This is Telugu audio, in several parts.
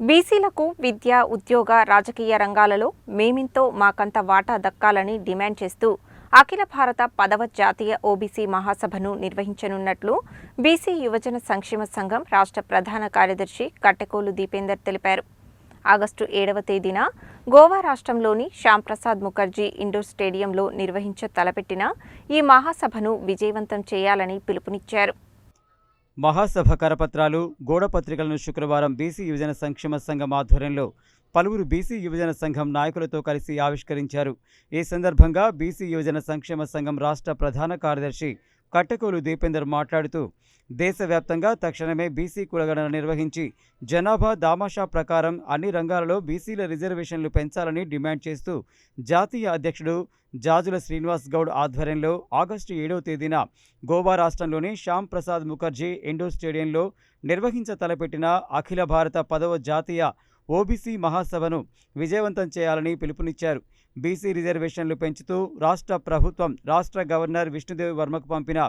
బీసీలకు విద్య, ఉద్యోగ, రాజకీయ రంగాలలో మేమింతో మాకంత వాటా దక్కాలని డిమాండ్ చేస్తూ అఖిల భారత 10వ జాతీయ ఓబీసీ మహాసభను నిర్వహించనున్నట్లు బీసీ యువజన సంక్షేమ సంఘం రాష్ట్ర ప్రధాన కార్యదర్శి కట్టెకోలు దీపేందర్ తెలిపారు. ఆగస్టు 7వ తేదీన గోవా రాష్ట్రంలోని శ్యాంప్రసాద్ ముఖర్జీ ఇండోర్ స్టేడియంలో నిర్వహించ తలపెట్టిన ఈ మహాసభను విజయవంతం చేయాలని పిలుపునిచ్చారు. మహాసభ కరపత్రాలు, గోడపత్రికలను శుక్రవారం బీసీ యువజన సంక్షేమ సంఘం ఆధ్వర్యంలో పలువురు బీసీ యువజన సంఘం నాయకులతో కలిసి ఆవిష్కరించారు. ఈ సందర్భంగా బీసీ యువజన సంక్షేమ సంఘం రాష్ట్ర ప్రధాన కార్యదర్శి కట్టెకోలు దీపేందర్ మాట్లాడుతూ దేశవ్యాప్తంగా తక్షణమే బీసీ కులగణన నిర్వహించి జనాభా దామాషా ప్రకారం అన్ని రంగాలలో బీసీల రిజర్వేషన్లు పెంచాలని డిమాండ్ చేస్తూ జాతీయ అధ్యక్షుడు జాజుల శ్రీనివాస్ గౌడ్ ఆధ్వర్యంలో ఆగస్టు 7వ తేదీన గోవా రాష్ట్రంలోని శ్యామ్ ప్రసాద్ ముఖర్జీ ఇండోర్ స్టేడియంలో నిర్వహించ తలపెట్టిన అఖిల భారత 10వ జాతీయ ఓబీసీ మహాసభను విజయవంతం చేయాలని పిలుపునిచ్చారు. బీసీ రిజర్వేషన్లు పెంచుతూ రాష్ట్ర ప్రభుత్వం రాష్ట్ర గవర్నర్ విష్ణుదేవ్ వర్మకు పంపిన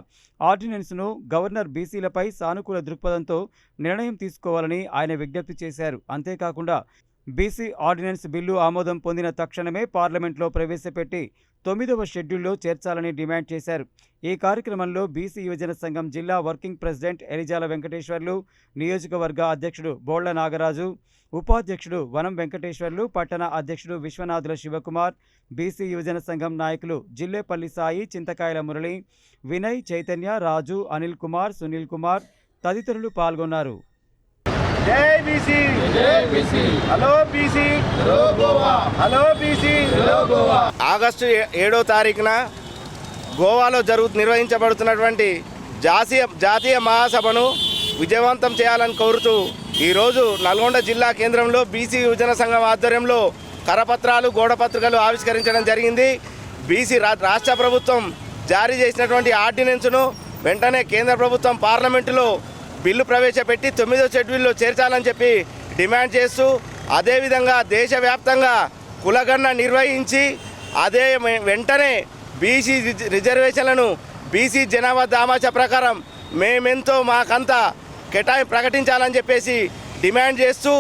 ఆర్డినెన్స్ను గవర్నర్ బీసీలపై సానుకూల దృక్పథంతో నిర్ణయం తీసుకోవాలని ఆయన విజ్ఞప్తి చేశారు. అంతేకాకుండా బీసీ ఆర్డినెన్స్ బిల్లు ఆమోదం పొందిన తక్షణమే పార్లమెంట్లో ప్రవేశపెట్టి 9వ షెడ్యూల్లో చేర్చాలని డిమాండ్ చేశారు. ఈ కార్యక్రమంలో బీసీ యువజన సంఘం జిల్లా వర్కింగ్ ప్రెసిడెంట్ ఎలిజాల వెంకటేశ్వర్లు, నియోజకవర్గ అధ్యక్షుడు బోళ్ల నాగరాజు, ఉపాధ్యక్షుడు వనం వెంకటేశ్వర్లు, పట్టణ అధ్యక్షుడు విశ్వనాథుల శివకుమార్, బీసీ యువజన సంఘం నాయకులు జిల్లేపల్లి సాయి, చింతకాయల మురళి, వినయ్, చైతన్య, రాజు, అనిల్ కుమార్, సునీల్ కుమార్ తదితరులు పాల్గొన్నారు. జై బీసీ, జై BC, hello BC, hello Goa, hello BC, hello Goa. August 7వ తారీఖున గోవాలో నిర్వహించబడుతున్నటువంటి జాతీయ మహాసభను విజయవంతం చేయాలని కోరుతూ ఈరోజు నల్గొండ జిల్లా కేంద్రంలో బీసీ యువజన సంఘం ఆధ్వర్యంలో కరపత్రాలు, గోడపత్రికలు ఆవిష్కరించడం జరిగింది. బీసీ రాష్ట్ర ప్రభుత్వం జారీ చేసినటువంటి ఆర్డినెన్స్ను వెంటనే కేంద్ర ప్రభుత్వం పార్లమెంటులో బిల్లు ప్రవేశపెట్టి 9వ షెడ్యూల్లో చేర్చాలని చెప్పి డిమాండ్ చేస్తూ, అదేవిధంగా దేశవ్యాప్తంగా కులగణన నిర్వహించి వెంటనే బీసీ రిజర్వేషన్లను బీసీ జనాభా దామాషా ప్రకారం మేమెంతో మాకంతా కేటాయింపు ప్రకటించాలని చెప్పేసి డిమాండ్ చేస్తూ